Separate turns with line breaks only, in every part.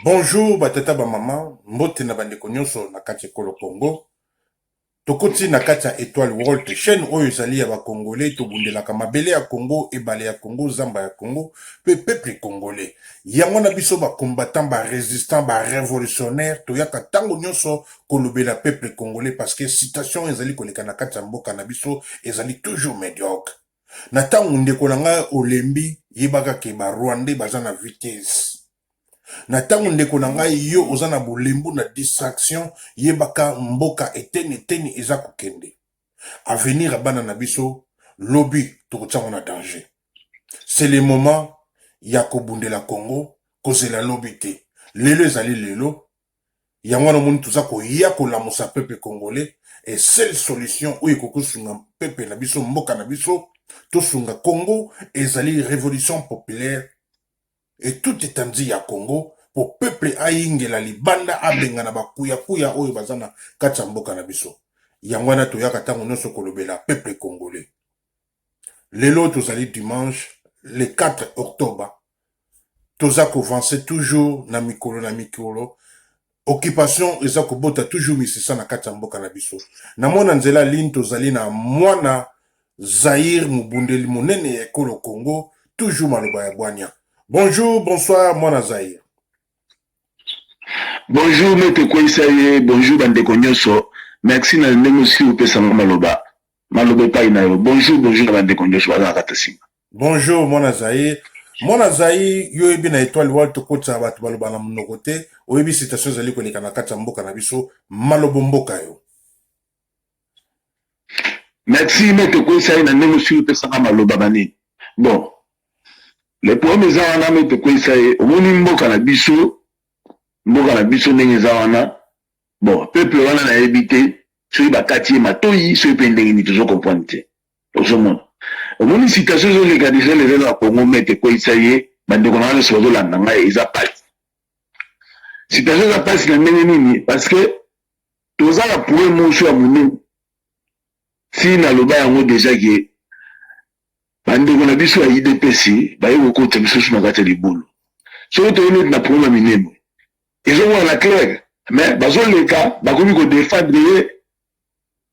Bonjour, batata ba maman, mbote na bandeko nyonso na kati ekolo Congo. Tokoti na kati ya Étoile World, chaîne oyo ezali ya ba Congolais, tobundelaka mabele ya Congo, ebale ya Congo, zamba ya Congo, pe peuple congolais. Yango na biso ba combattant, ba résistant, ba révolutionnaire, toyaka tango nyonso kolobela peuple congolais parce que citation ezali koleka na kati ya mboka na biso ezali toujours médiocre. Na tango ndeko na ngai olembi yebaka ke ba Rwandais baza na vitesse. Na tango ndeko na ngai yo oza na bolembu na distraction yebaka mboka eteni eza kokende. Avenir a bana na biso lobi tokotiango na danger. C'est le moment ya kobundela Congo kozela lobi te. Lelo ezali lelo yango na moni toza koya kolamusa peuple congolais et seule solution oyo kokosunga peuple na biso mboka na biso tosunga Congo ezali révolution populaire. Et tout est dit à Congo pour peuple aingela libanda abengana bakuya kuya oyo bazana kati ya mboka na biso. Yangwana toyaka tango nyonso kolobela peuple congolais. Lelo tozali dimanche le 4 octobre. Toza kovancer toujours na mikolo. Occupation eza kobota toujours misisa na kati ya mboka na biso. Na mona nzela ligne tozali na mwana Zaïr mubundeli monene ya ekolo Congo toujours maloba ya bwanya. Bonjour, bonsoir, mon Azaïr.
Bonjour, Maître Kouissaye, bonjour, Bandeko Nyonso. Merci, na ndenge aussi, ou peut s'en maloba. Maloba pas inayo. Bonjour, Bandeko Nyonso, ala katasi.
Bonjour, mon Azaïr. Mon Azaïr, yo ebi na étoile wal to kota batu baloba na mnokote, o ebi citation zali ko leka na kata mboka na biso, malobo mboka yo.
Merci, Maître Kouissaye, na ndenge aussi, ou peut s'en maloba bani. Bon. Le problème est wana Maître Kouissaye, omoni mboka na biso ndenge wana. Bon, peuple wana na ebité, soki bakati matoyi, soki pe ndenge ni toujours comprendre te. Ozomona. Omoni citation zo leka déjà les na Congo Maître Kouissaye, bandeko na so zo landa ngai eza pasi. Citation za pasi na ndenge nini parce que toza la pour mosu ya munene. Si na loba yango déjà que bandeko na biso ya IDPC baye kokota biso na kati ya libulu soki toyoni na problème minene ezomona na clair mais bazoleka bakomi kodefendre ye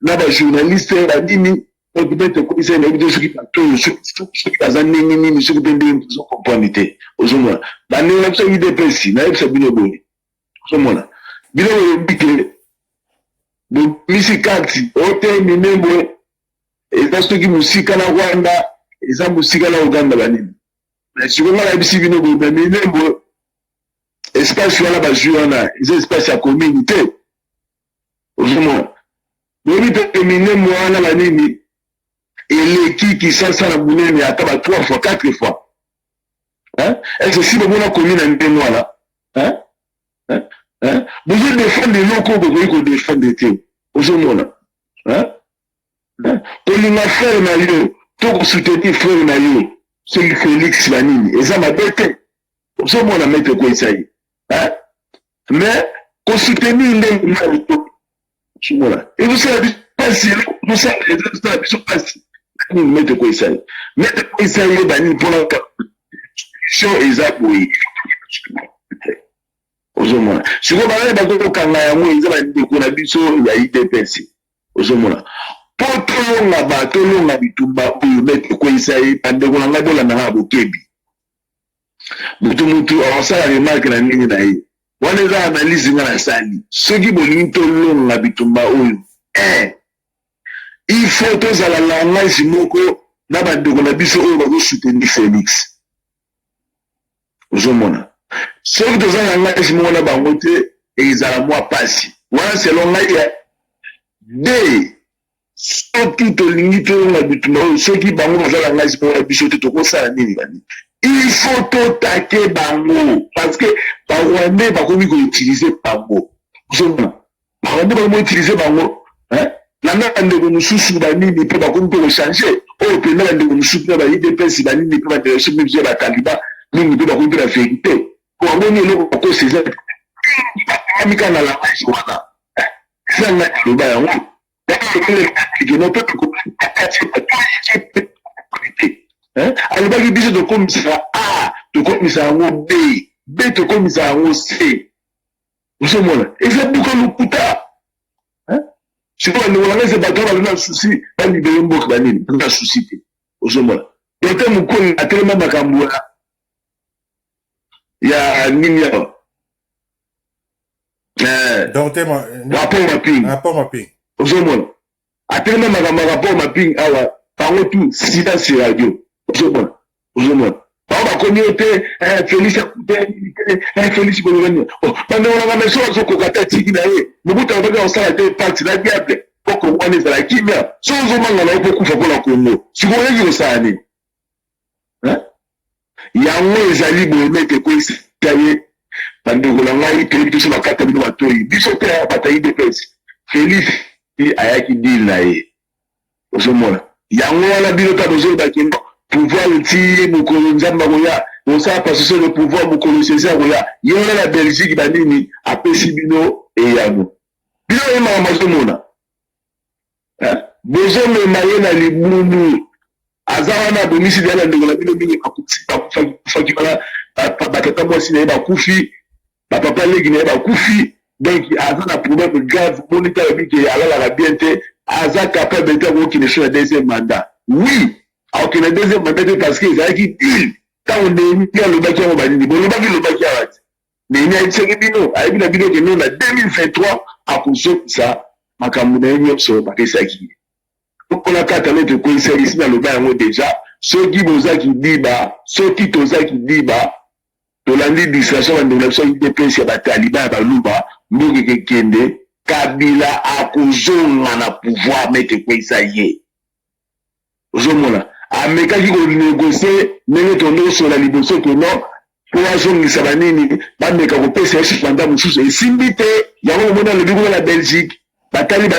na bajournaliste badini peut-être koisa na biso soki bato soki baza ndenge nini soki mpe ndenge tozokomprendre te ozomona bandeko na biso ya IDPC nayebisa bino boye ozomona bino oyebi ke bomisi kati ote minembo eza soki mosika na Rwanda eza musika na Uganda banini mais sikonga na bisi bino bo minembo espace wana bazwi wana eza espace ya communauté ozomona bobi pe minembo wana banini eleki kisasa na munene ata ba 3 fois 4 fois est-ce que si bomona commune na ndenge wana vous défendre loko bokoki ko défendre te ozomona kolinga frère na yo toko soutenir frère na yo soki Félix banini eza mabe te ozomona Maître Kouissaye mais ko soutenir ndenge na yo ozomona et vous savez pasi vous savez biso pasi Maître Kouissaye banini mpona show eza boye ozomona siko balale bazokokanga yango eza bandeko na biso ya IDPC ozomona po tolonga batolonga bitumba oyo Maître Kouissaye bandeko na ngai bolanda nga bokebi mutu awasala remarke na ndenge na ye wana eza analyse nga na sali soki bolingi tolonga bitumba oyo il faut tozala langage moko na bandeko na biso oyo bazosoutenir Félix ozomona soki toza na langage moko na bango te ezala mwa pasi wana selon ngai ya de soki tolingi tolonga bitumba oyo soki bango bazala ngasi moko na biso te tokosala nini bani il faut totake bango parce que barwandais bakomi koutilize bango ozomona barwandais bakomi koutilize bango nanga bandeko mosusu banini mpe bakomi mpe kochange oyo pena bandeko mosusu mpe baidepesi banini mpe bandeko mosusu mpe bataliba mingi mpe bakomi mpe na vérité po bamoni eloko bakosi eza amika na langage wana eza ngai loba yango alobaki biso tokomisa yango b Bête comme ça, on sait. Vous monde. Et c'est beaucoup de puta. Si vous avez un bateau, vous avez un souci, vous avez libéré un bok, vous avez un souci. Vous monde. Et quand vous connaissez, à tellement de Kamboula, il y a Nimiao.
Donc,
Rapport mapping. Vous monde. À tellement de rapport mapping, par tout, sida, c'est radio. Vous monde. Par la communauté, Félix Félix Bologna. Pendant la maison, on a kokata tiginaye. Nous vous t'avons en salle de parti la diable. Pour qu'on ait la kimia. Sans au moins, on a beaucoup pour la Congo. Si vous voyez ça, il y a un mot, les alliés, vous mettez quoi, c'est pendant que l'on a eu tout sur la carte de l'ouatoui. Bissoté à la bataille de presse. Félix, il a qui dit là. Au ce moment-là. Il y a un mot, la bilote aux autres qui pouvoir utile mukolo nzamba koya osa passer le pouvoir mukolo César koya yona la Belgique banini apesi bino eyano bino ema mazomona bezo me mayena libunu azawana bomisi dala ndola bino mingi fakiki bala batata mwasi na ba kufi papa legi na ba kufi donc azana problème grave moniteur biki ala la bienté aza capable de faire qui ne deuxième mandat oui. Alors que le deuxième mandat, parce qu'il y a qui dit, quand on est mis à le bac, on va dire, bon, le bac, mais il y a une série de bino, avec la vidéo que nous, en 2023, à cause de ça, ma camouflage, sur ma question qui. Donc, on a qu'à mettre le service dans le bac, déjà, ceux qui vous a qui dit, ceux qui vous a qui dit, de l'année d'administration, de l'élection IDPS, il y a Taliban, Balouba, Mouri Kende, Kabila, à cause de a pouvoir mettre quoi ça y est. Aujourd'hui, Ameka qui va négocier, mais ton sur la liberté que non, pour la zone de Sabanini, Bameka va payer ses pendant mon chose. Et Simbité, il y a un moment dans le bureau de la Belgique, Batali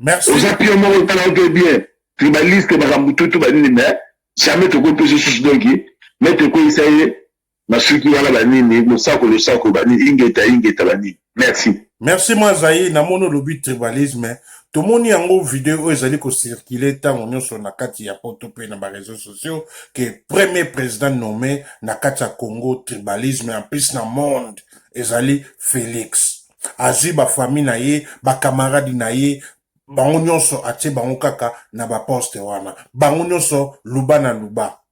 merci.
Aux appuis au moment où on a bien, tribaliste, Baramutu, Banini, mais jamais te couper ce sous donki, mettre quoi ça y est, ma suki à la banini, le sac, Banini, Ingeta, Banini. Merci.
Merci, moi, Zaï, na mono lobby tribalisme. Tout le monde y a une vidéo, ils allaient circuler tant on sur la carte, il y a pas tout na les réseaux sociaux, que premier président nommé, na carte Congo, tribalisme, en plus na monde, ils allaient Félix. Azi, ba famille na ye, ba camarade na ye, ba on so atie ba on kaka, na ba poste wana. Ba on so luba na luba.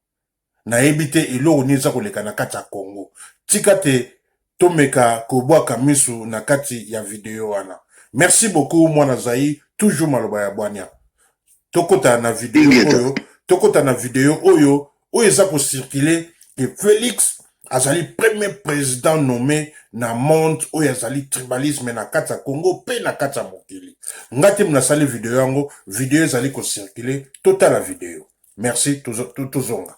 Na ebite ilo oniza koleka na carte Congo. Tikate, tomeka kobwa kamisu na kati ya video wana. Merci beaucoup, moi Nazaï, toujours maloba ya bwanya. Tokota na vidéo oyo, oyo eza ko circuler que Félix azali premier président nommé na monde oyo azali tribalisme na kata Congo pe na kata mokili. Ngati mna sali vidéo yango, vidéo ezali ko circuler total la vidéo. Merci tozonga.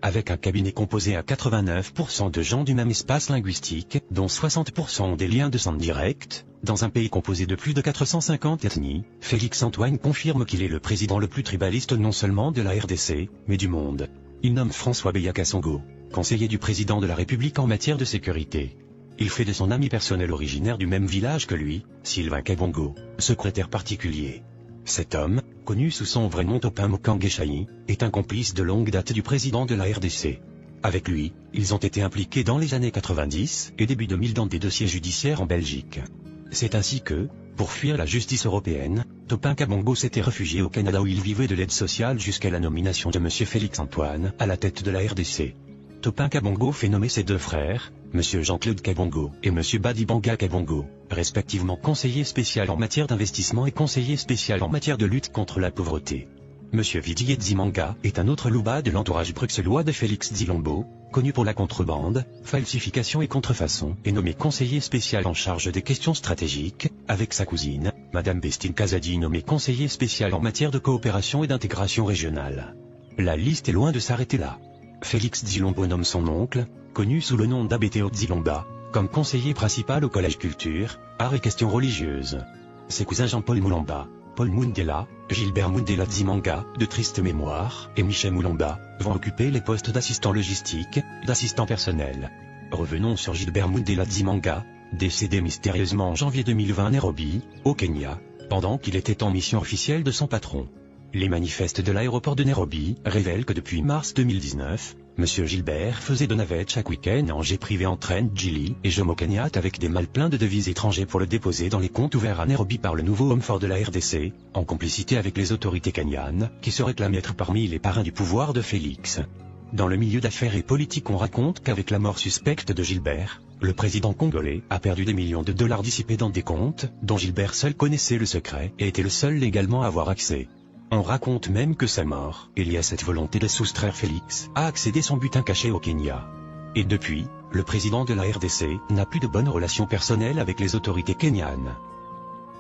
Avec un cabinet composé à 89% de gens du même espace linguistique, dont 60% ont des liens de sang direct, dans un pays composé de plus de 450 ethnies, Félix Antoine confirme qu'il est le président le plus tribaliste non seulement de la RDC, mais du monde. Il nomme François Beya Kassongo, conseiller du président de la République en matière de sécurité. Il fait de son ami personnel originaire du même village que lui, Sylvain Kabongo, secrétaire particulier. Cet homme, connu sous son vrai nom Topin Mokangeshayi, est un complice de longue date du président de la RDC. Avec lui, ils ont été impliqués dans les années 90 et début 2000 dans des dossiers judiciaires en Belgique. C'est ainsi que, pour fuir la justice européenne, Topin Kabongo s'était réfugié au Canada où il vivait de l'aide sociale jusqu'à la nomination de M. Félix Antoine à la tête de la RDC. Topin Kabongo fait nommer ses deux frères, M. Jean-Claude Kabongo et M. Badibanga Kabongo, respectivement conseiller spécial en matière d'investissement et conseiller spécial en matière de lutte contre la pauvreté. M. Vidier Dzimanga est un autre louba de l'entourage bruxellois de Félix Dzilombo, connu pour la contrebande, falsification et contrefaçon, et nommé conseiller spécial en charge des questions stratégiques, avec sa cousine, Madame Bestine Kazadi nommée conseiller spécial en matière de coopération et d'intégration régionale. La liste est loin de s'arrêter là. Félix Dzilombo nomme son oncle, connu sous le nom d'Abeteo Dzilomba, comme conseiller principal au Collège Culture, Arts et Questions Religieuses. Ses cousins Jean-Paul Moulamba, Paul Mundela, Gilbert Mundela Dzimanga, de triste mémoire, et Michel Moulamba, vont occuper les postes d'assistant logistique, d'assistant personnel. Revenons sur Gilbert Mundela Dzimanga, décédé mystérieusement en janvier 2020 à Nairobi, au Kenya, pendant qu'il était en mission officielle de son patron. Les manifestes de l'aéroport de Nairobi révèlent que depuis mars 2019, Monsieur Gilbert faisait de navette chaque week-end en jet privé en train Gilly et Jomo Kenyatta avec des malles pleins de devises étrangers pour le déposer dans les comptes ouverts à Nairobi par le nouveau homme fort de la RDC, en complicité avec les autorités kenyanes, qui se réclament être parmi les parrains du pouvoir de Félix. Dans le milieu d'affaires et politique, on raconte qu'avec la mort suspecte de Gilbert, le président congolais a perdu des millions de dollars dissipés dans des comptes, dont Gilbert seul connaissait le secret et était le seul légalement à avoir accès. On raconte même que sa mort est liée à cette volonté de soustraire Félix à accéder son butin caché au Kenya. Et depuis, le président de la RDC n'a plus de bonnes relations personnelles avec les autorités kenyanes.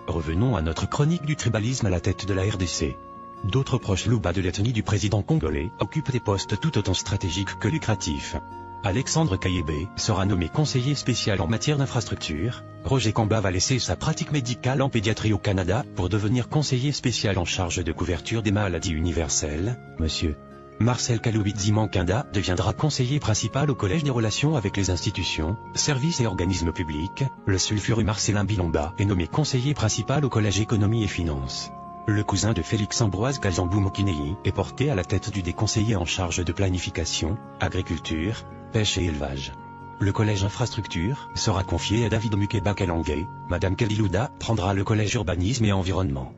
Revenons à notre chronique du tribalisme à la tête de la RDC. D'autres proches Luba de l'ethnie du président congolais occupent des postes tout autant stratégiques que lucratifs. Alexandre Kayebé sera nommé conseiller spécial en matière d'infrastructure. Roger Kamba va laisser sa pratique médicale en pédiatrie au Canada pour devenir conseiller spécial en charge de couverture des maladies universelles. Monsieur Marcel Kalubidzi Mankanda deviendra conseiller principal au Collège des relations avec les institutions, services et organismes publics. Le sulfureux Marcelin Bilomba est nommé conseiller principal au Collège économie et finances. Le cousin de Félix Ambroise Kazambou Mokinei est porté à la tête du déconseiller en charge de planification, agriculture, pêche et élevage. Le collège infrastructure sera confié à David Mukeba Kalangé. Madame Kalilouda prendra le collège urbanisme et environnement.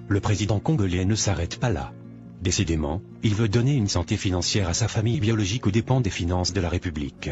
Le président congolais ne s'arrête pas là. Décidément, il veut donner une santé financière à sa famille biologique aux dépens des finances de la République.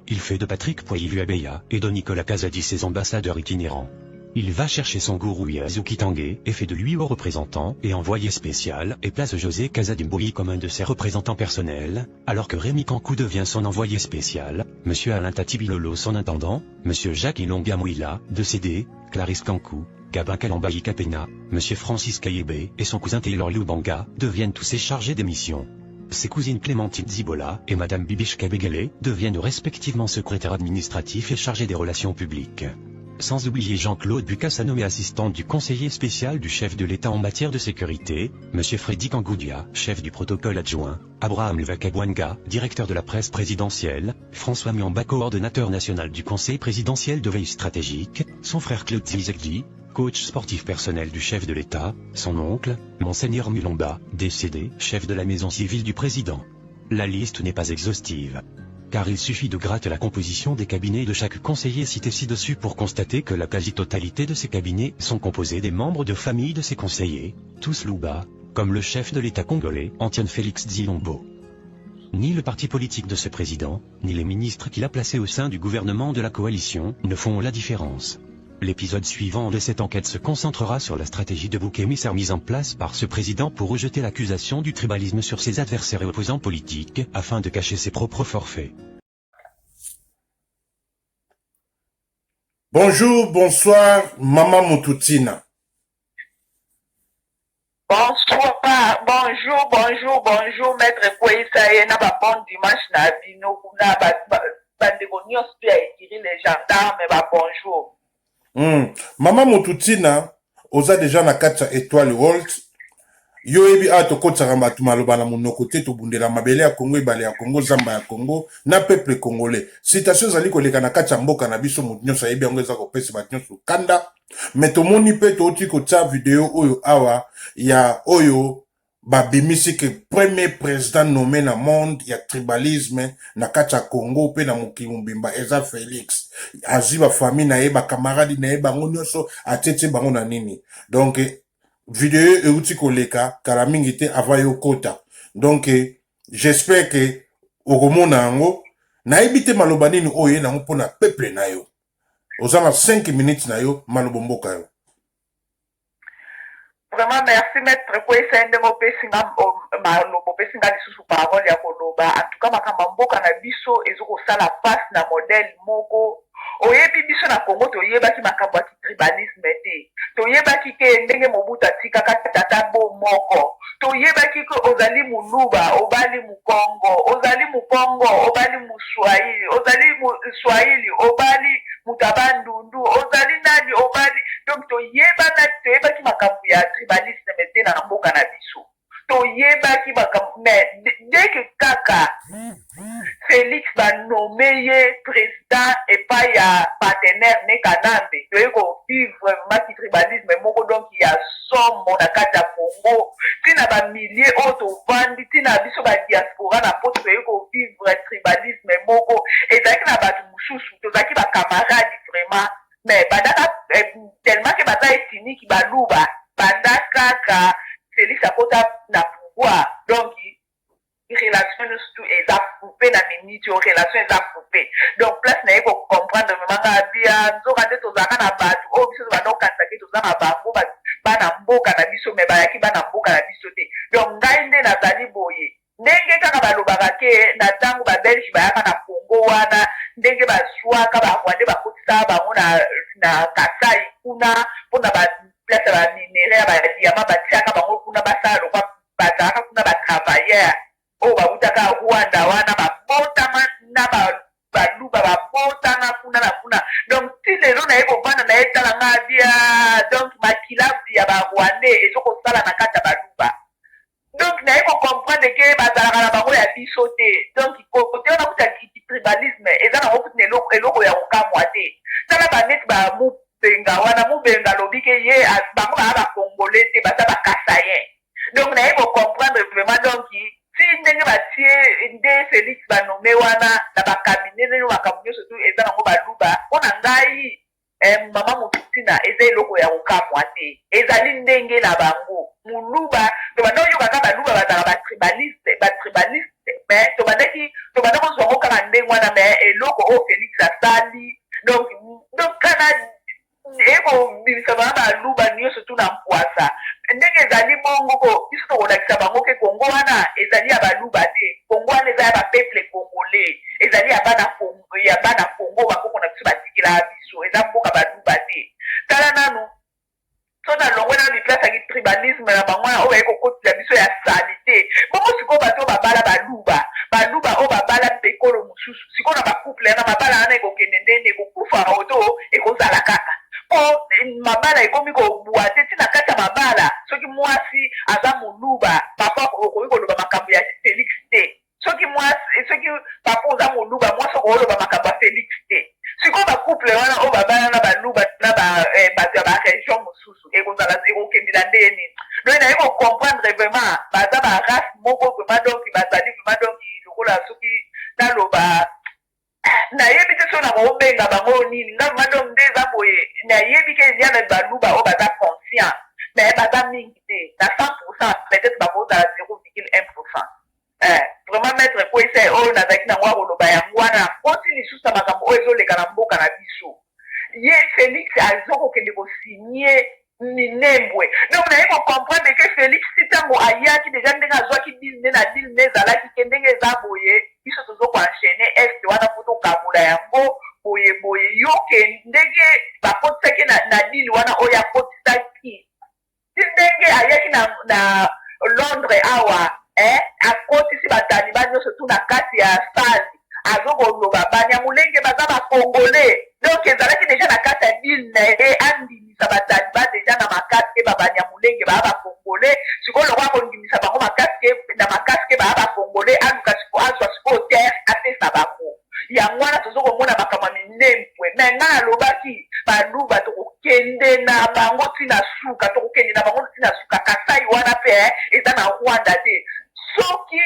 Il fait de Patrick Poililu Abeya et de Nicolas Kazadi ses ambassadeurs itinérants. Il va chercher son gourou Yazuki Tanguay et fait de lui haut représentant et envoyé spécial et place José Kazadimbouyi comme un de ses représentants personnels, alors que Rémi Kankou devient son envoyé spécial, Monsieur Alain Tatibilolo son intendant, Monsieur Jacques Ilonga Mouila, décédé, Clarisse Kankou, Gabin Kalambayi Kapena, Monsieur Francis Kayebé et son cousin Taylor Lubanga deviennent tous ses chargés de mission. Ses cousines Clémentine Zibola et Madame Bibiche Kabegele deviennent respectivement secrétaires administratifs et chargés des relations publiques. Sans oublier Jean-Claude Bukassa nommé assistant du conseiller spécial du chef de l'État en matière de sécurité, Monsieur Freddy Kangoudia, chef du protocole adjoint, Abraham Levakabwanga, directeur de la presse présidentielle, François Miamba, coordonnateur national du conseil présidentiel de veille stratégique, son frère Claude Zizekdi, coach sportif personnel du chef de l'État, son oncle, Monseigneur Mulomba, décédé, chef de la maison civile du président. La liste n'est pas exhaustive. Car il suffit de gratter la composition des cabinets de chaque conseiller cité ci-dessus pour constater que la quasi-totalité de ces cabinets sont composés des membres de famille de ces conseillers, tous Luba, comme le chef de l'État congolais, Antoine Félix Tshilombo. Ni le parti politique de ce président, ni les ministres qu'il a placés au sein du gouvernement de la coalition, ne font la différence. L'épisode suivant de cette enquête se concentrera sur la stratégie de bouc émissaire mise en place par ce président pour rejeter l'accusation du tribalisme sur ses adversaires et opposants politiques, afin de cacher ses propres forfaits.
Bonjour, bonsoir, Maman Moutoutina.
Bonsoir, bonjour, maître Koueïsaïe, na ba bon dimanche na bino, na ba ndeko nyonso pe ekiri les gendarmes, ba bonjour.
Mama Moutoutina, oza deja na kati ya Étoile World. Yo ebi a tokotaka bato maloba na monoko te tobundela mabele ya Congo, ebale ya Congo, zamba ya Congo, na peuple congolais. Citation zali koleka na kati ya mboka na biso moto nyonso ayebi yango eza kopesa bato nyonso kanda. Me tomoni mpe toti kotia video oyo awa ya oyo babimisi ke premier président nommé na monde ya tribalisme na kati ya Congo pe na mokili mobimba eza Félix. Azwi ba famille na ye ba camarade na ye bango nyonso atete bango na nini. Donc video euti koleka kala mingi te avant yo kota. Donc j'espère que okomona yango nayebi te maloba nini oyo ye nango mpona peuple na yo. Ozana 5 minutes na yo maloba mboka yo.
Vraiment, merci, maître Koueïsaïe, ndenge opesinga maloba opesinga lisusu parole ya koloba. En tout cas, makambo mboka na biso ezokosala passe na modèle moko. Oyebi biso na Congo toyebaki makambo ya tribalisme te. Toyebaki ke ndenge Mobutu atikaka tata bo moko. Toyebaki ke ozali muluba, obali mukongo, ozali mukongo, obali muswahili, ozali muswahili, obali mutabandundu, ozali nani, obali. Donc toyebaki makambo ya tribalisme te na mboka na biso. Toyebaki makambo, mais dès que kaka Félix va nommer président et pas il y a partenaire ne kanambe to eko vivre vraiment qui tribalisme moko donc il y a somme na kata Congo tina ba milliers auto vandi tina biso ba diaspora na poto to eko vivre tribalisme moko et zaki na ba mususu to zaki ba camarades vraiment mais badaka tellement que bata etini ki baluba bandaka Félix akota na pouvoir donc relation surtout est coupé dans les minutes relation est coupé donc place na eko comprendre manga bia nzoka te tozaka na batu o biso ba donc kanzaki tozaka na bango bana mboka na biso me bayaki bana mboka na biso te donc ngai nde nazali boye ndenge kaka balobaka ke na ntango babelge bayaka na Congo wana ndenge bazwaka barwande bakotisa bango na Kasai kuna mpona baplace ya baminere ya badiama batiaka bango kuna basala lokwa bazalaka kuna batravailleur oyo babutaka Rwanda wana babotama na baluba babotana kuna na kuna donc ti lelo naye kovanda naye tala nga bia donc makilabu ya barwandais ezokosala na kati ya baluba donc naye kocomprendre ke bazalaka na bango ya biso te donc kote wana kuta tribalisme eza nango kuti eloko ya kokamwa te tala baneti bamubenga wana mubenga alobi ke ye bango baa bakongole te baza bakasayen donc naye kocomprendre vraiment donc si ndenge batie nde Félix banome wana na bakabine ndenge makambo nyonso tu eza nango baluba mpona ngai mama motutina eza eloko ya kokamwa te ezali ndenge na bango moluba tobanda oyokaka baluba bazala batribaliste mais tobanda kozwa ngo kaka ndenge wana mais eloko oyo Félix asali donc kana ekobimisa bana baluba nyonso tu na mpwasa ndenge ezali bongo ko biso tokolakisa bango ke Congo wana ezali ya baluba te Congo wana eza ya bapeuple congolais ezali ya bana Congo bakoko na biso batikela biso eza mboka baluba te tala nanu so na longwe na biplace ya tribalisme na bango wana oyo baye kokotisa biso ya sali te bongo sikoyo bato babala baluba oyo babala pekolo mosusu sikoyo na bacouple na mabala wana ekokende ndende ekokufa oto ekozala kaka po mabala ekomi kobwa te ntina kati ya mabala soki mwasi aza moluba papa okoki koloba makambo ya Félix te soki papa oza moluba mwasi okoki koloba makambo ya Félix te sikoyo bacouple wana oyo babala na baluba na bato ya baregion mosusu ekokendela ndeni donc naye kocomprendre vraiment baza barace moko vraiment donc bazali vraiment donc lokola soki naloba nayebi te so na kobenga bango nini nga madom nde eza boye nayebi ke elia na baluba oyo baza conscient mais baza mingi te na 100% peut-être bakozala 0,1%. Vraiment maître kwesa oyo nazalaki nango akoloba yango wana koti lisusu na makambo oyo ezoleka na mboka na biso ye Félix azokokende kosinye minembwe donc naye kocomprendre ke Félix si ntango ayaki deja ndenge azwaki dil nde na dil nde ezalaki ke ndenge eza boye biso tozokoenchaine este wana po tokabola yango boye yoke ndenge bakotisaki na dil wana oyo akotisaki si ndenge ayaki na Londres awa akotisi bataliban nyonso tu na kati ya sali azokoloba banyamulenge baza bakongole donc ezalaki deja na kati ya dil na ye andimisa bataliban deja na makasi ke babanyamulenge baa bakongole sikoyo lokwa kondimisa bango na makasi ke baa bakongole aluka siko azwa sikoyo terre apesa bango yango wana tozokomona makambo ya minembwe me nga nalobaki baluba tokokende na bango ntina suka tokokende na bango ntina suka Kasai wana mpe eza na Rwanda te soki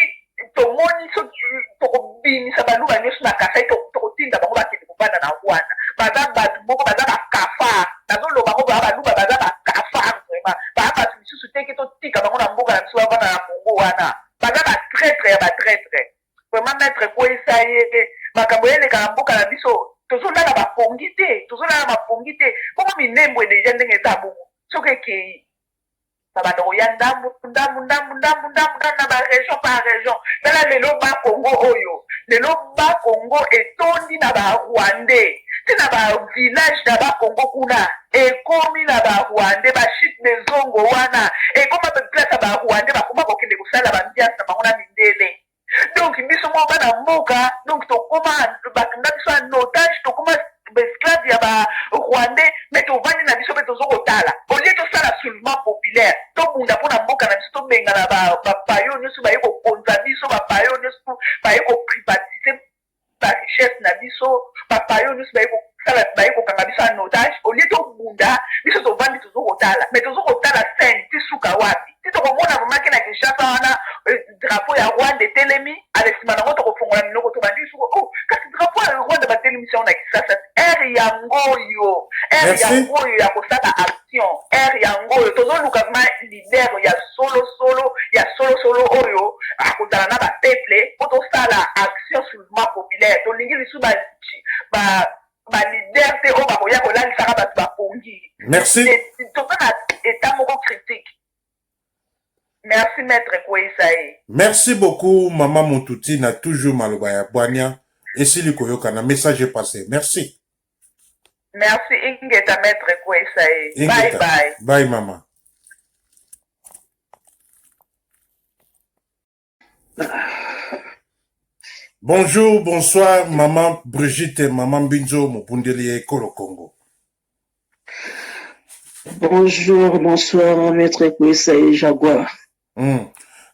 tomoni soki tokobimisa baluba nyonso na Kasai tokotinda bango bakende kobanda na Rwanda baza bato moko baza bakafar nazoloba ngo baluba baza bakafar vraiment baa bato misusu teke totika bango na mboka na biso bavanda na Congo wana baza batraitre ya batraitre vraiment maître kwesa ye makambo eleka na mboka na biso tozolala bapongi te bongo minembwe deja ndenge eza bongo soki ekei na bando koya ndambu na baregion par région tala lelo bakongo oyo lelo bakongo etondi na barwandais ti na bavillage na bakongo kuna ekomi na barwandais bashite mezongo wana ekoma place ya barwandais bakoma kokende kosala bambiance na bango na mindele donc biso moko bana mboka donc tokoma bakanga biso en otage tokoma esclave ya barwandais me tovandi na biso mpe tozokotala olie tosala soulèvement populaire tobunda mpona mboka na biso tobenga na bapayo nyonso baye kokonza biso bapayo nyonso baye koprivatize richesse na biso papa yo nyonso bayekokanga biso en otage olie tobunda biso tovandi tozokotala mais tozokotala scène ti suka wapi ti tokomona mamaki na kinshasa wana drapeau ya rwanda etelemi ale nsima nango tokofongola minoko tobandi suko oh kasi drapeau ya rwanda batelemi yango na kisasa ere yango oyo ya kosala action ere yango oyo tozoluka ma lider ya solo oyo akozala na bapeple po tosala action soulèvement populaire tolingi lisu balider te oyo bakoya kolalisaka bato bapongi toza na état moko critique. Merci maître Kouesaye.
Merci beaucoup maman Moutouti na toujours maloba ya bwania esili koyoka na message est passé. Merci.
Merci Ingeta maître Kouesaye. Bye bye.
Bye maman. Bonjour, bonsoir maman Brigitte et maman Binzo Mopundeli Ekolo Congo.
Bonjour, bonsoir maître Kouesaye Jaguar.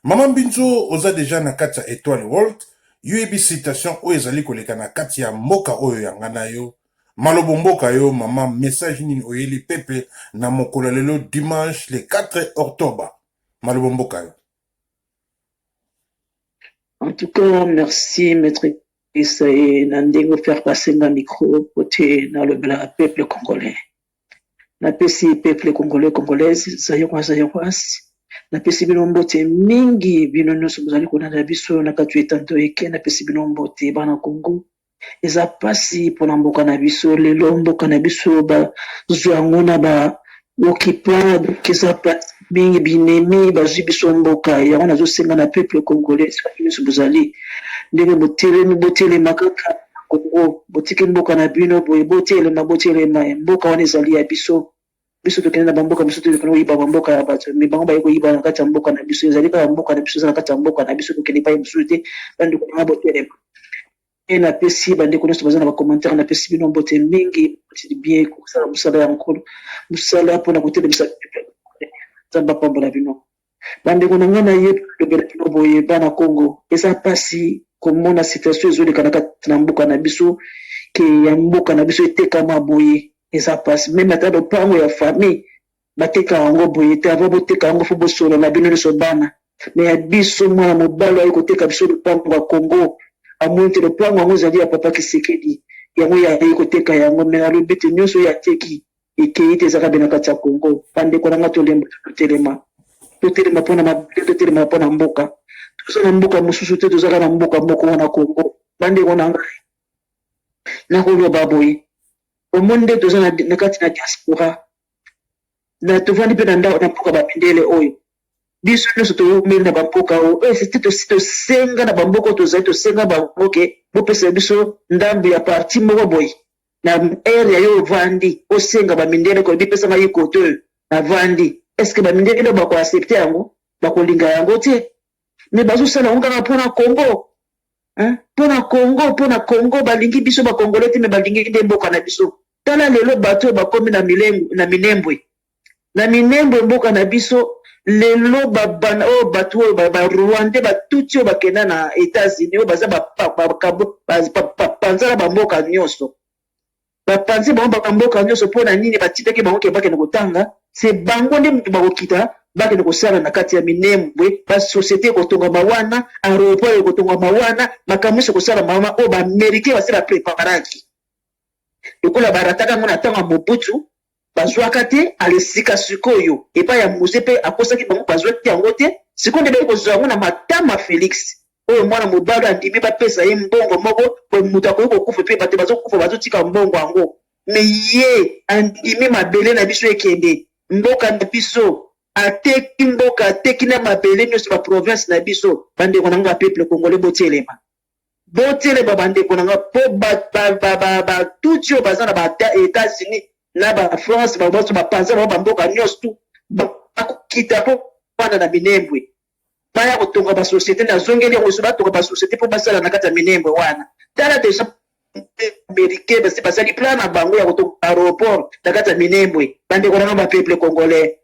Maman Binzo oza déjà na kati ya Étoile World yebi citation oyo ezali koleka na kati ya mboka oyo yanga na yo malobo mboka yo maman message nini oyeli pepe na mokolo lelo dimanche le 4 octobre malobo mboka yo.
En tout cas, merci maître Kouesaye na ndenge faire passer na micro côté na le peuple congolais. Na pesi peuple congolaise zayokwas na pesi bino mbote mingi bino nyonso bozali kolanda biso na kati etanto eke na pesi bino mbote bana Congo eza pasi mpona mboka na biso lelo mboka na biso bazwa yango na baokipa eza pasi mingi binemi bazwi biso mboka yango nazosenga na peuple congolais soki nyonso bozali ndenge botelema kaka Congo botiki mboka na bino boye botelema mboka wana ezali ya biso tokende na bamboka biso tokende koyiba bamboka ya bato me bango bayekoyiba na kati ya mboka na biso ezali kaka mboka na biso eza na kati ya mboka na biso tokende epai mosusu te bandeko nanga botelema e napesi bandeko nyonso baza na bacommentaire napesi bino mbote mingi bien kosala mosala ya nkolo mosala mpona kotelemisa nzambe apambola bino bandeko na ngai nayebi lobela bino boye bana Congo eza mpasi komona situation ezoleka na kati na mboka na biso ke ya mboka na biso etekama boye eza pasi meme ata lopango ya famille bateka yango boye te ava boteka yango fo bosolo na bino nyonso bana me ya biso mwana mobali ayi koteka biso lopango ya Congo amoni te lopango yango ezali ya papa Kisekedi yango yayi koteka yango me nalobi te nyonso oyo ateki ekei te ezaka be na kati ya Congo bandeko nanga totelema mpona mabele totelema mpona mboka toza na mboka mosusu te tozaka na mboka moko wana Congo bandeko na ngai nakoloba boye omoni nde toza na kati na diaspora na tovandi mpe na mboka bamindele oyo biso nyonso tomeli na bamboka oyo tosenga na bamboka oyo tozali tosenga bangoke bopesa biso ndambo ya parti moko boye na ere ya yo ovandi osenga bamindele koyo bipesanga ye kote oyo navandi eske bamindele oyo bakoaccepte yango bakolinga yango te me bazosala yango kaka mpona Congo mpona Congo balingi biso bakongole te me balingi nde mboka na biso tala lelo bato oyo bakomi na minembwe mboka na biso lelo babana oyo bato oyo barwandais batuti oyo bakenda na États-Unis oyo baza bapanzala bamboka nyonso bapanzi bango bamboka nyonso mpona nini batitaki bango ke bakende kotanga se bango nde moto bakokita bakende kosala na kati ya minembwe basosiété ekotongama wana aéroport ekotongama wana makambo nyonso ekosala mama oyo baamerikain basi bapreparaki lokola barataka yango na ntango ya Mobutu bazwaka te alesika sikoyo epai ya muse mpe akosaki bango bazwaki yango te sikoyo nde bakozwa yango na matama Félix oyo mwana mobali andimi bapesa ye mbongo moko po moto akoki kokufa mpe bato bazokufa bazotika mbongo yango me ye andimi mabele na biso ekende mboka na biso ateki mboka ateki na mabele nyonso baprovince na biso bandeko nanga peuple congolais botelema bandeko nanga po batuti oyo baza na ba-États-Unis na bafrance babaso bapanza bao bamboka nyonso tu bakokita mpo wana na minembwe baya kotonga basosiété nazongeli yango so batonga basosiété mpo basala na kati ya minembwe wana tala deja américain basi basali plan na bango ya kotonga aéroport na kati ya minembwe bandeko nanga bapeuple congolais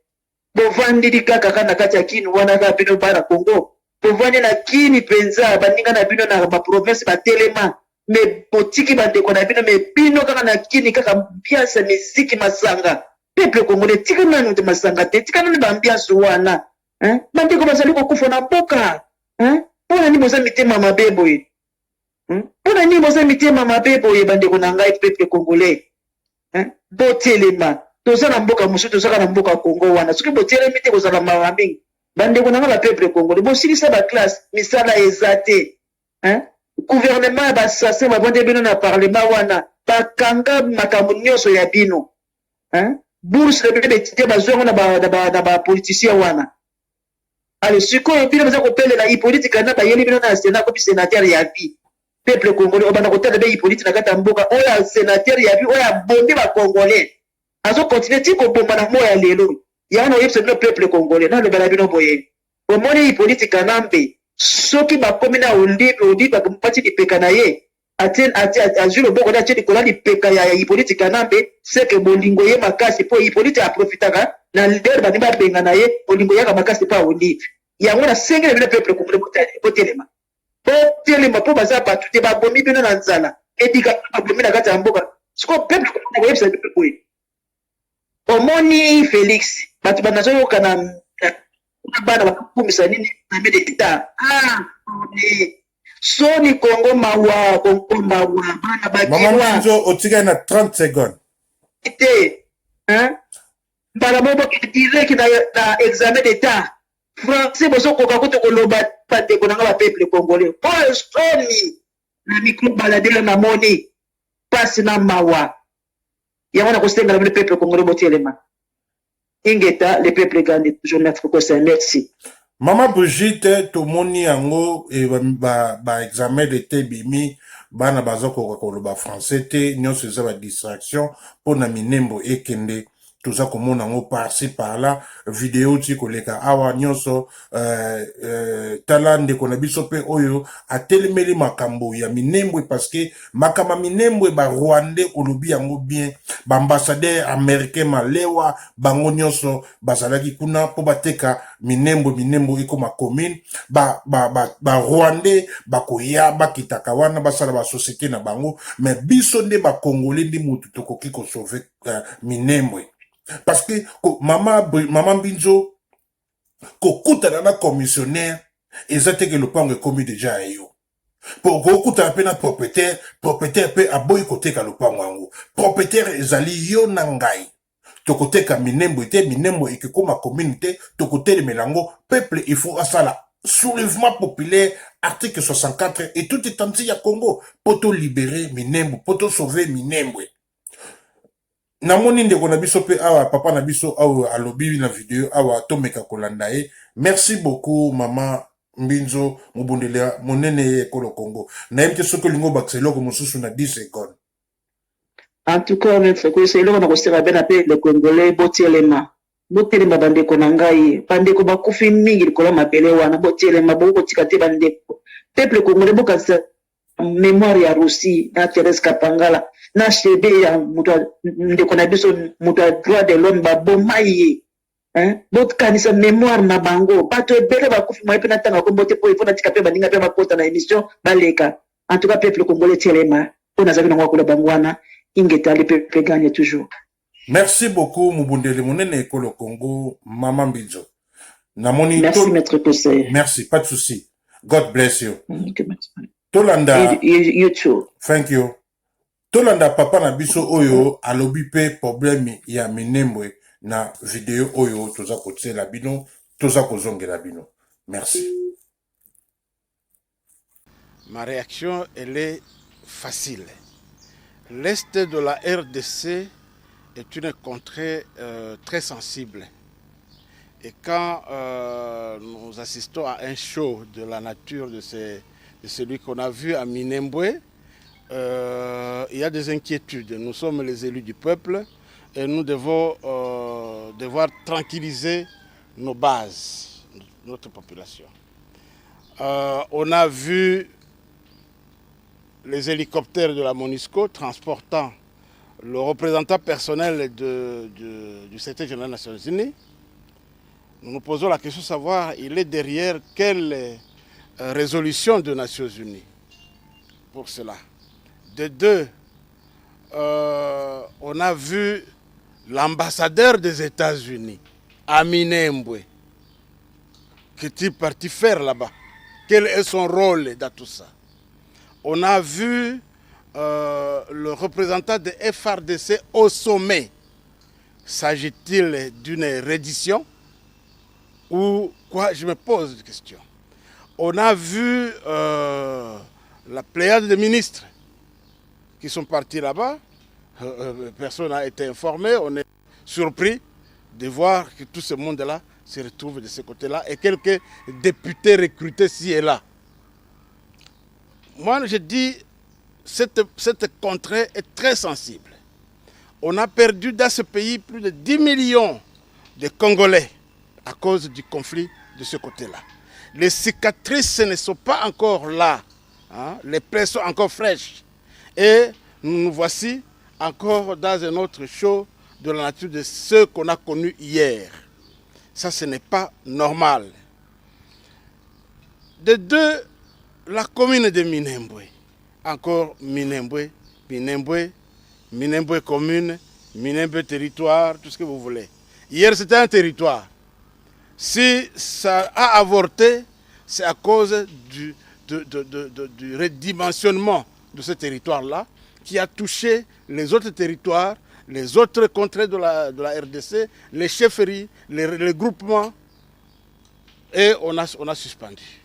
bovandeli kaka na kati ya kini wana kaka bino bana Congo bovandi na kini mpenza baninga na bino na baprovince batelema mais botiki bandeko na bino mais bino kaka na kini kaka ambiance ya miziki masanga peuple congolais tika nani te masanga te tika nani baambiance wana bandeko bazali kokufa na mboka mpona nini boza mitema mabe boye mpona nini boza mitema mabe boye bandeko na ngai peuple congolais botelema toza na mboka mosusu tozaka na mboka congo wana soki botelemi te kozala mawa mingi bandeko na ngai bapeuple congolais bosilisa baklasse misala eza te gouvernement ya basase babonde bino na parlement wana bakanga makambo nyonso ya bino bourse de bino betite bazwango na bapoliticien wana ale sikoyo bino baza kopelela ipolitika na bayeli bino na sena komi sénateur ya vi peuple congolais obanda kotala be ipolitique na kati ya mboka oyo ya sénateur ya vi oyo abombi bacongolais azokontinue ti kobomba na moya lelo yango oyebisa bino peuple congolais nalobela bino boye omoni ipolitika na mbe soki bakomi na olive mpati lipeka na ye azwi loboko na atie likolo lipeka ya ipolitika na mbe seke bolingo ye makasi mpo ipolitika aprofitaka na lere bandi babenga na ye bolingo yaka makasi mpo aolive yango nasengeli bino peuple congolais botelema mpo baza bato te babomi bino na nzala edika babomi na kati ya mboka siko peuple congolais koyebisa bino boye omoni félix bato banazoyoka na bana bakumisa nini na mede kita soni kongo mawa bana
Maman
bakirwa
Binzo otika na 30 secondes.
te mbala moko direct na examen d'état français bozokoka kutu koloba bandeko nanga bapeuple congolais oyo soni na micro baladela na moni pasi na mawa yango na kosengana bino peuple congolais botelema ingeta le peuple gandi toujours maître Kosa merci.
Maman Brigitte tomoni yango ba examen d'été bimi bana bazoko koloba français te nyonso eza ba distraction pona minembo ekende toza komona ngo par-ci par-là vidéo ti koleka awa nyonso tala ndeko na biso pe oyo atelemeli makambo ya minembwe parce que makama minembwe ba rwandais olobi yango bien ba ambassadeur américain malewa bango nyonso bazalaki kuna po bateka minembwe ekoma commune ba rwandais bakoya bakitaka wana basala ba société na bango mais biso nde ba congolais ndi mutu tokoki ko sauver minembwe. Parce que maman Binzo kokutana na commissionnaire ezate ke lopango ekomi déjà ayo pour kokutana pe na propriétaire pe aboyi koteka lopango yango propriétaire ezali yo na ngai tokoteka minembo te minembo ekekoma commune te tokotelemela yango peuple il faut asala soulèvement populaire article 64 et tout étendue ya Congo poto libérer minembo poto sauver minembwe. Namoni ndeko na biso pe awa papa na biso awa alobi na video awa tomeka kolanda ye. Merci beaucoup maman Mbinzo mubundela monene ekolo Congo. Na yemte soko lingo bakseloko mosusu na 10 secondes.
En tout cas maître Kosa eloko na kosera bena pe le congolais botelema bandeko na ngai bandeko bakufi mingi likolo mabele wana botelema bokotika te bandeko peuple congolais bokasa mémoire ya Russie na Thérèse Kapangala na chebe ya ndeko na biso mutu ya droit de l'homme baboma ye bokanisa mémoire na bango bato ebele bakufi mwa pe na tanga kombo te po ifo natika pe baninga pe bakota na émission baleka en tout cas peuple congolais telema po nazali nango akola bango wana ingeta le peuple gagne toujours.
Merci beaucoup mubundele monene ekolo Congo maman Mbinzo. Namoni
merci maître Kosa.
Merci, pas de souci. God bless you.
Okay,
Tolanda
you too.
Thank you. Tolanda papa na biso oyo alobi pe problème ya minembwe na video oyo toza kotsela bino toza kozongela bino. Merci.
Ma réaction elle est facile. L'est de la RDC est une contrée très sensible. Et quand nous assistons à un show de la nature de celui qu'on a vu à Minembwe, il y a des inquiétudes. Nous sommes les élus du peuple et nous devons devoir tranquilliser nos bases, notre population. On a vu les hélicoptères de la MONUSCO transportant le représentant personnel du secrétaire général des Nations Unies. Nous nous posons la question de savoir, il est derrière quelle résolution des Nations Unies pour cela. De deux, on a vu l'ambassadeur des États-Unis, Minembwe. Qu'est-il parti faire là-bas? Quel est son rôle dans tout ça? On a vu le représentant de FRDC au sommet. S'agit-il d'une reddition ou quoi? Je me pose une question. On a vu la pléiade de ministres qui sont partis là-bas. Personne n'a été informé. On est surpris de voir que tout ce monde-là se retrouve de ce côté-là et quelques députés recrutés ci et là. Moi, je dis, cette contrée est très sensible. On a perdu dans ce pays plus de 10 millions de Congolais à cause du conflit de ce côté-là. Les cicatrices ne sont pas encore là. Hein? Les plaies sont encore fraîches. Et nous voici encore dans un autre show de la nature de ce qu'on a connu hier. Ça, ce n'est pas normal. De deux, la commune de Minembwe. Encore Minembwe, Minembwe commune, Minembwe territoire, tout ce que vous voulez. Hier, c'était un territoire. Si ça a avorté, c'est à cause du redimensionnement de ce territoire-là qui a touché les autres territoires, les autres contrées de la RDC, les chefferies, les groupements, et on a suspendu.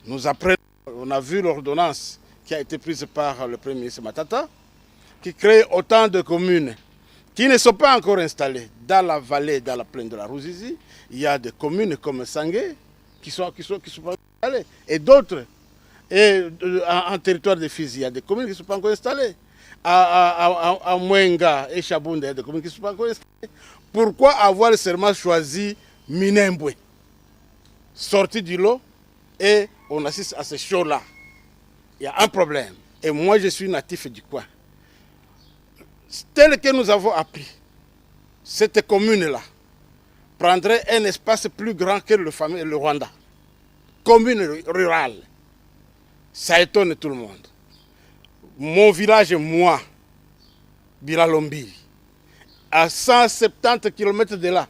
On a vu l'ordonnance qui a été prise par le Premier ministre Matata, qui crée autant de communes qui ne sont pas encore installées dans la vallée, dans la plaine de la Ruzizi. Il y a des communes comme Sangué qui sont pas installées. Et d'autres, en territoire de Fizi, il y a des communes qui ne sont pas encore installées. À Mwenga et Chabunda, il y a des communes qui ne sont pas encore installées. Pourquoi avoir seulement choisi Minembwe, sorti du lot, et on assiste à ce show-là? Il y a un problème. Et moi, je suis natif du coin. Tel que nous avons appris, cette commune-là prendrait un espace plus grand que le Rwanda. Commune rurale. Ça étonne tout le monde. Mon village, moi, Bilalombiri, à 170 km de là,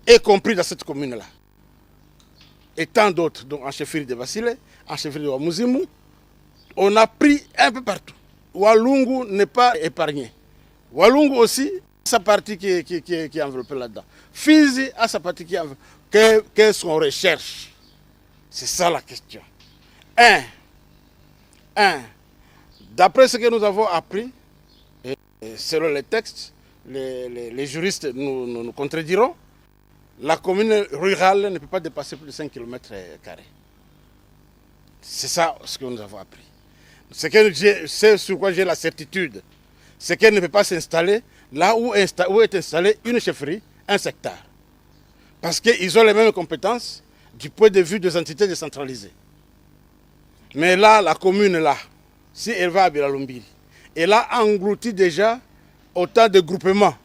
est compris dans cette commune-là. Et tant d'autres, donc en chefferie de Basile, en chefferie de Wamuzimu, on a pris un peu partout. Walungu n'est pas épargné. Walungu aussi, sa partie qui est enveloppée là-dedans. Fizi a sa partie qui est enveloppée. Qu'est-ce qu'on recherche? C'est ça la question. D'après ce que nous avons appris, et selon les textes, les juristes nous contrediront, la commune rurale ne peut pas dépasser plus de 5 km². C'est ça ce que nous avons appris. C'est sur quoi j'ai la certitude. C'est qu'elle ne peut pas s'installer là où est installée une chefferie, un secteur. Parce qu'ils ont les mêmes compétences du point de vue des entités décentralisées. Mais là, la commune là, si elle va à Bilalombiri, elle a englouti déjà autant de groupements.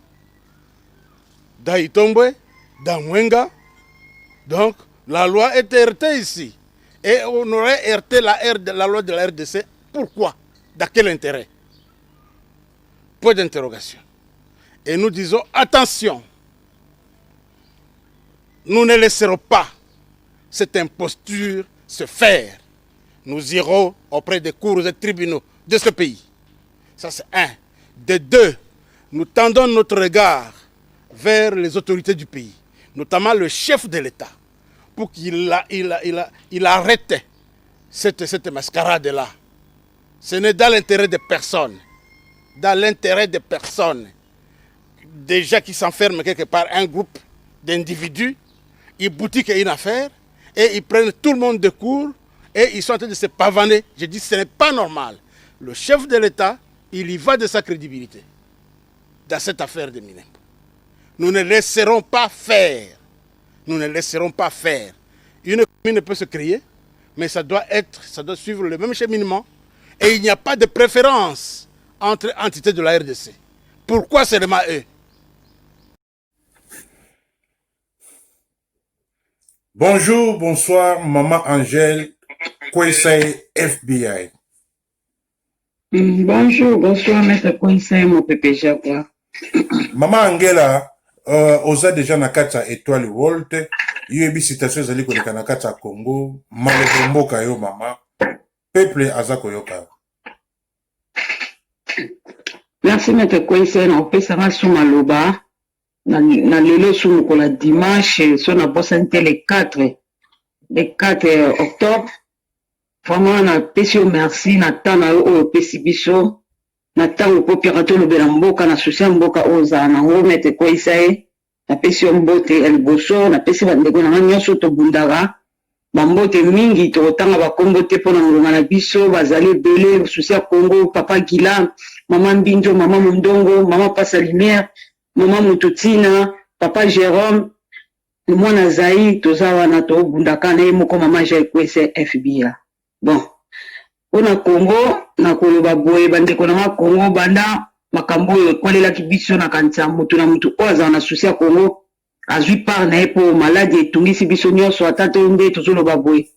Dans Itombwe, dans Mwenga. Donc, la loi est heurtée ici. Et on aurait heurté la loi de la RDC. Pourquoi? Dans quel intérêt? Point d'interrogation. Et nous disons, attention, nous ne laisserons pas cette imposture se faire. Nous irons auprès des cours et tribunaux de ce pays. Ça, c'est un. De deux, nous tendons notre regard vers les autorités du pays, notamment le chef de l'État, pour qu'il arrête cette mascarade-là. Ce n'est dans l'intérêt de personne. Dans l'intérêt de personnes. Déjà qui s'enferment quelque part un groupe d'individus, ils boutiquent une affaire et ils prennent tout le monde de court et ils sont en train de se pavaner. Je dis ce n'est pas normal. Le chef de l'État, il y va de sa crédibilité dans cette affaire de Minembwe. Nous ne laisserons pas faire. Nous ne laisserons pas faire. Une commune peut se créer, mais ça doit suivre le même cheminement. Et il n'y a pas de préférence entre entités de la RDC. Pourquoi seulement eux?
Bonjour, bonsoir, Maman Angèle, Kwesay FBI.
Bonjour, bonsoir, maître Conseil, mon pépé Jacques.
Maman Angela, oza déjà na kati ya Étoile World, yebi citation ezali koleka na kati ya Congo, malobo mboka yo mama, peuple aza koyoka.
Merci, maître Conseil, on peut savoir sur Maloba, na lelo sur la dimanche, sur la bosse le 4 octobre. Vraiment, na pesi merci, na tana o pesi biso, na tango po pirato lo bela mboka, na social mboka oza, na ho maître Conseil, na pesi mbote el boso, na pesi bandeko na nyonso to bundara, bambote mingi to tanga ba Kongo te pona mulunga na biso, bazali belé, social Congo, papa Gila, maman Mbinjo, maman Mundongo, maman Passalimère, maman Mututina, papa Jérôme, mwana Zaï, tozawa na to bundaka na moko maman Jai Kwese FBI. Bon, pona Congo, na koloba boye bandeko na Congo banda makambo ekolela kibiso na kanisa mutu na mutu oza na social Congo azui par na epo maladie etungisi biso nyonso ata nde tozoloba boye.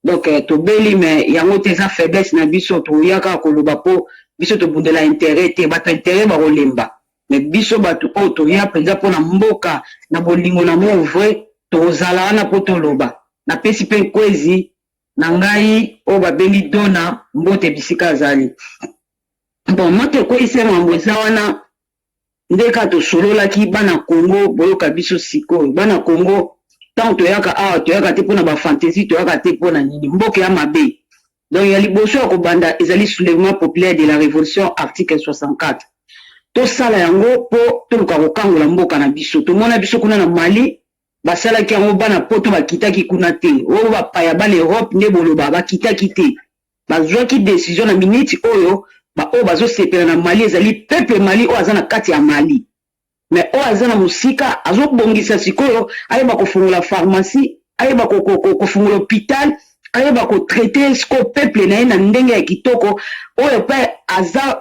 Donc tobeli me yango te eza faiblesse na biso toyaka koloba po biso tobundela intérêt te bato intérêt bakolemba me biso bato oyo toya mpenza mpona mboka na bolingo na mo vrai tozala wana po toloba napesi mpe nkwezi na ngai oyo babengi dona mbote bisika azali. Bon moto ekweyise mambo eza wana ndeka tosololaki bana Congo boyoka biso sikoyo bana Congo tant toyaka awa toyaka te mpona bafantaisie toyaka te mpona nini mboka ya mabe. Donc ya liboso ya kobanda ezali soulèvement populaire de la révolution article 64 tosala yango po toluka kokangola mboka na biso tomona biso kuna na Mali basalaki yango bana poto bakitaki kuna te oyo bapaya bana Europe nde boloba bakitaki te bazwaki décision na miniti oyo oyo bazosepela na Mali ezali peuple Mali oyo aza na kati ya Mali mais oyo aza na mosika azobongisa sikoyo ayeba kofungola pharmacie ayeba kofungola hôpital ayeba kotraite siko peuple na ye na ndenge ya kitoko oyo mpe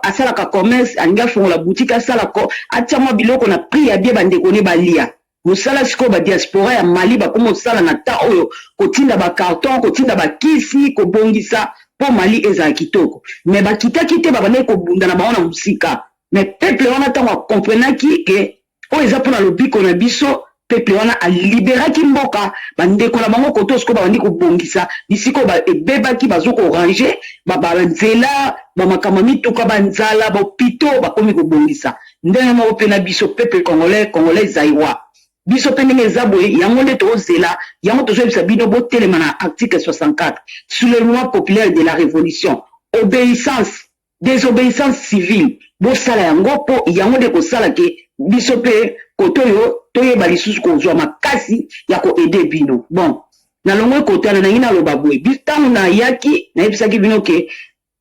asalaka commerce alingi afungola boutique asalako atia mwa biloko na prix ya bie bandeko ne balia mosala sikoyo badiaspora ya Mali bakoma osala na ta oyo kotinda bacarton kotinda bakisi kobongisa po Mali ezala kitoko me bakitaki te babandaki kobunda na bango na mosika me peuple wana ntango akomprenaki ke oyo eza mpona lobiko na biso peuple wana aliberaki mboka bandeko na bango koto sikoyo babandi kobongisa bisiko ebebaki bazokorange banzela bamakambo mituka banzala bopito bakomi kobongisa ndenge moko mpe na biso peuple congolais zaiwa biso mpe ndenge eza boye yango nde tozela yango tozoyebisa bino botelema na article 64 soulèvement populaire de la révolution obéissance désobéissance civile bosala yango mpo yango nde kosala ke biso mpe koto oyo toyeba lisusu kozwa makasi ya koede bino. Bon nalongo ekotana nangi naloba boye ntango nayaki nayebisaki bino ke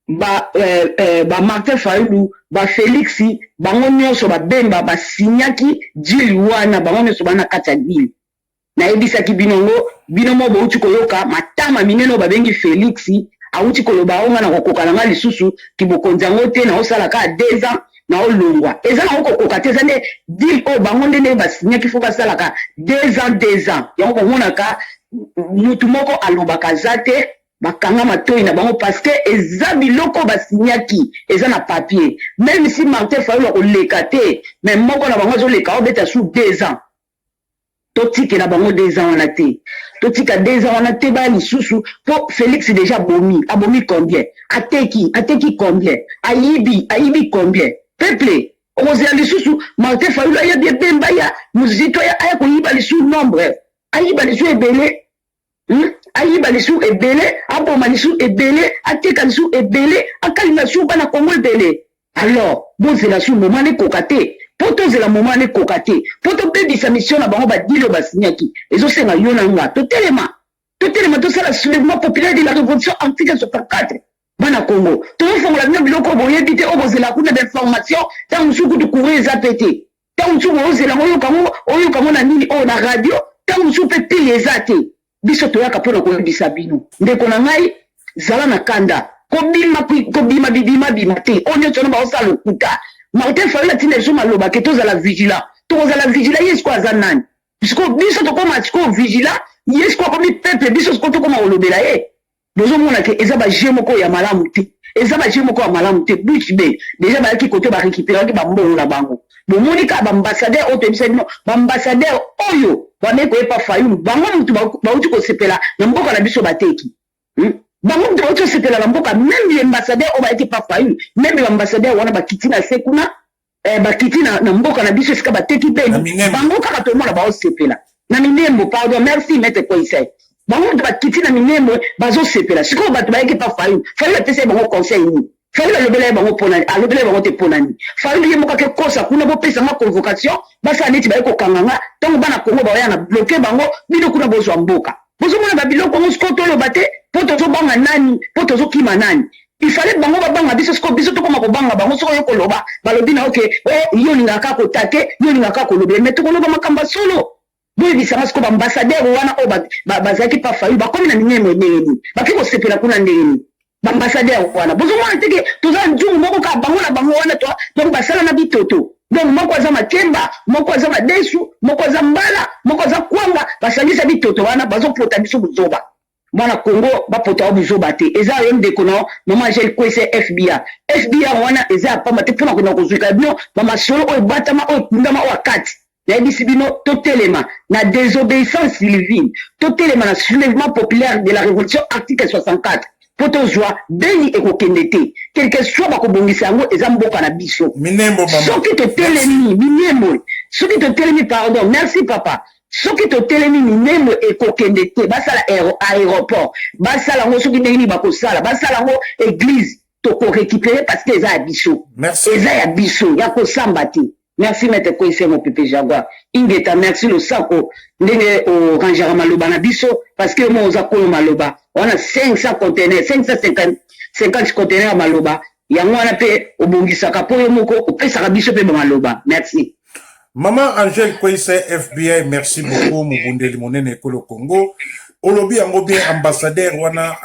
Martin Fayulu Félix bango nyonso babemba basinyaki dili wana bango nyonso bana kati ya dili nayebisaki binongo bino mo bouti koyoka matama minene oyo babengi Félix awuti koloba onga na kokoka na nga lisusu kibokonzi yango te na osala ka 2 ans na olongwa eza na kokoka te eza nde dili oyo bango nde basinyaki fo basalaka 2 ans yango komonaka mutu moko alobaka za te bakanga matoi na bango parce que eza biloko basinyaki eza na papier même si Martin Fayulu akoleka te mais moko na bango azoleka obeta sous 2 ans totika na bango 2 ans wana te totika 2 ans wana te baya lisusu po Félix déjà abomi combien ateki combien ayibi combien peuple okozela lisusu Martin Fayulu ayabi ebemba ya muzito aya koyiba lisusu nombre ayiba lisusu ebele ayiba lisusu ebele aboma lisusu ebele ateka lisusu ebele akalinga lisusu bana Kongo ebele alors bozela lisusu moma nekoka te po tozela moma nekoka te po tobebisa mission na bango badilo basinyaki ezosenga yo na nga totelema tosala soulèvement populaire de la révolution article 64 bana Congo tozofongola bino biloko boyebi te oyo bozela kuna d'information ntango mosusu kutu courrier eza pe te ntango mosusu boozela oyokango na nini oyo na radio ntango mosusu mpe pile eza te biso toyaka mpona koyebisa bino ndeko na ngai zala na kanda kobima bima te oyo nyonso no baosala lokuta Martin Fayulu atinda biso maloba ke tozala vigilant tokozala vigilant ye sikoyo aza nani sikoyo biso tokoma sikoyo vigilant ye sikoyo akomi peuple biso sikoyo tokoma kolobela ye bozomona ke eza baje moko ya malamu te eza baje moko ya malamu te butch be déjà bayaki kote barécupéraki bambongo na bango bomoni kaka baambassadeur oyo toyebisa bino baambassadeur oyo bamei koyepa fayulu bango mutu bauti kosepela na mboka na biso bateki bango mutu bauti kosepela na mboka même ambassadeur oyo bayaki pa fayulu même baambassadeur wana bakiti na se kuna bakiti na mboka na biso esika bateki beni bango kaka tomona baosepela na minembo pardon merci maître Koisei bango mutu bakiti na minembo bazosepela sikoyo bato bayaki pa fayulu apesa bango conseil nini fayulu alobela bango mponani alobela bango te mponani fayulu ye moko ake kosa kuna bopesanga convocation basala neti baye kokanganga ntango bana kongo baoya na bloke bango bino kuna bozwa mboka bozomona babiloko yango sikoyo toloba te mpo tozobanga nani mpo tozokima nani ifale bango babanga biso sikoyo biso tokoma kobanga bango soko yo koloba balobi na oke yo olingaka kotake yo olingaka kolobela me tokoloba makambo solo boyebisanga sikoyo baambassadeur wana oyo bazalaki pa fayulu bakomi na minyemo ndenge nini baki kosepela kuna ndenge nini baambassadeur wana bozomona teke toza nzungu moko kaka bango na bango wana donc basala na bitoto donc moko aza makemba moko aza madesu moko aza mbala moko aza kwanga basangisa bitoto wana bazopota biso buzoba mwana kongo bapota wa buzoba te eza yo ndeko na mama Angel Kwese FBI wana eza apamba te mpona kona kozwika bino bamasolo oyo batama oyo kundama oyo akati nayebisi bino totelema na désobéissance civile totelema na soulèvement populaire de la révolution article 64 po tozwa beni ekokende te quelque soit bakobongisa yango eza mboka na biso soki totelemi minembo soki totelemi pardon merci papa soki totelemi minembo ekokende te basala aéroport basala yango soki ndenge nini bakosala basala yango église tokorécupéré parce que eza ya biso eza ya biso ya kosamba te merci maître Koisei mon pépé Jaguar ingeta merci le sako ndenge orangera maloba na biso parce que mo oza kolo maloba wana 500 conteneurs 550 conteneurs maloba yango wana pe obongisaka po yo moko opesaka biso pe maloba merci
Maman Angel Kwese FBI merci beaucoup mubundeli monene ekolo Congo olobi yango bien ambassadeur wana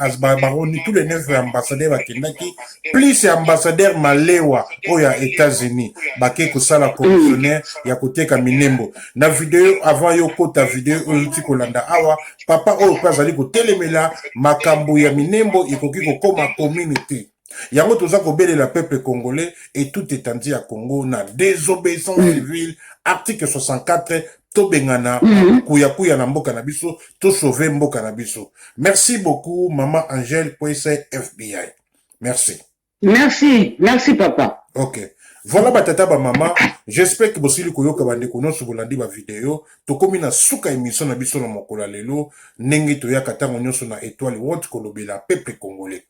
baroni tous les 9 ambassadeurs bakendaki plus ambassadeur Malewa oya États-Unis bake kosala commissionnaire ya koteka minembo na video avant yo kota video oyo tikolanda awa papa oyo azali kotelemela makambo ya minembo ikoki kokoma communauté yango toza kobelela peuple congolais et tout étendue à Congo na désobéissance civile article 64 tobengana kuya na mboka na biso to sauver mboka na biso. Merci beaucoup maman Angel Kwese FBI.
Merci papa.
OK. Voilà batata ba maman, j'espère que bosili koyoka bande kono so bolandi ba vidéo to komi na suka émission na biso na mokola lelo ndenge to yakata ngonyoso na étoile haute kolobela peuple congolais.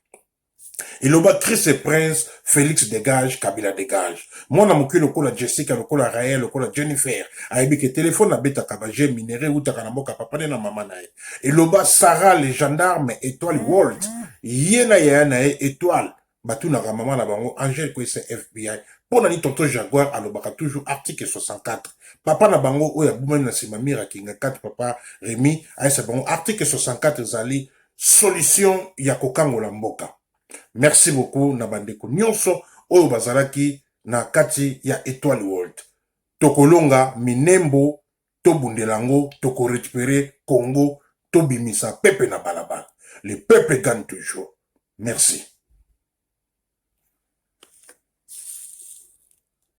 Iloba Chris et Prince, Félix dégage, Kabila dégage. Moi na moki lokola Jessica, lokola Raël, lokola Jennifer. Aibi ke téléphone na beta kabaje minéré ou takanamoka papane na mama nae. Iloba Sarah les gendarmes, étoile World. Yena yana étoile. Batu na mama na bango, Angel Kwese FBI. Pona ni tonton Jaguar alobaka toujours article 64. Papa na bango oya boumani na simamira kinga 4 papa Rémi. Aïsa bango article 64 zali solution ya kokango la mboka. Merci beaucoup na bandeko nyonso oyo bazalaki na kati ya Étoile World. Tokolonga minembo tobundelango toko récupérer Congo tobimisa pepe na balabala. Le peuple gagne toujours. Merci.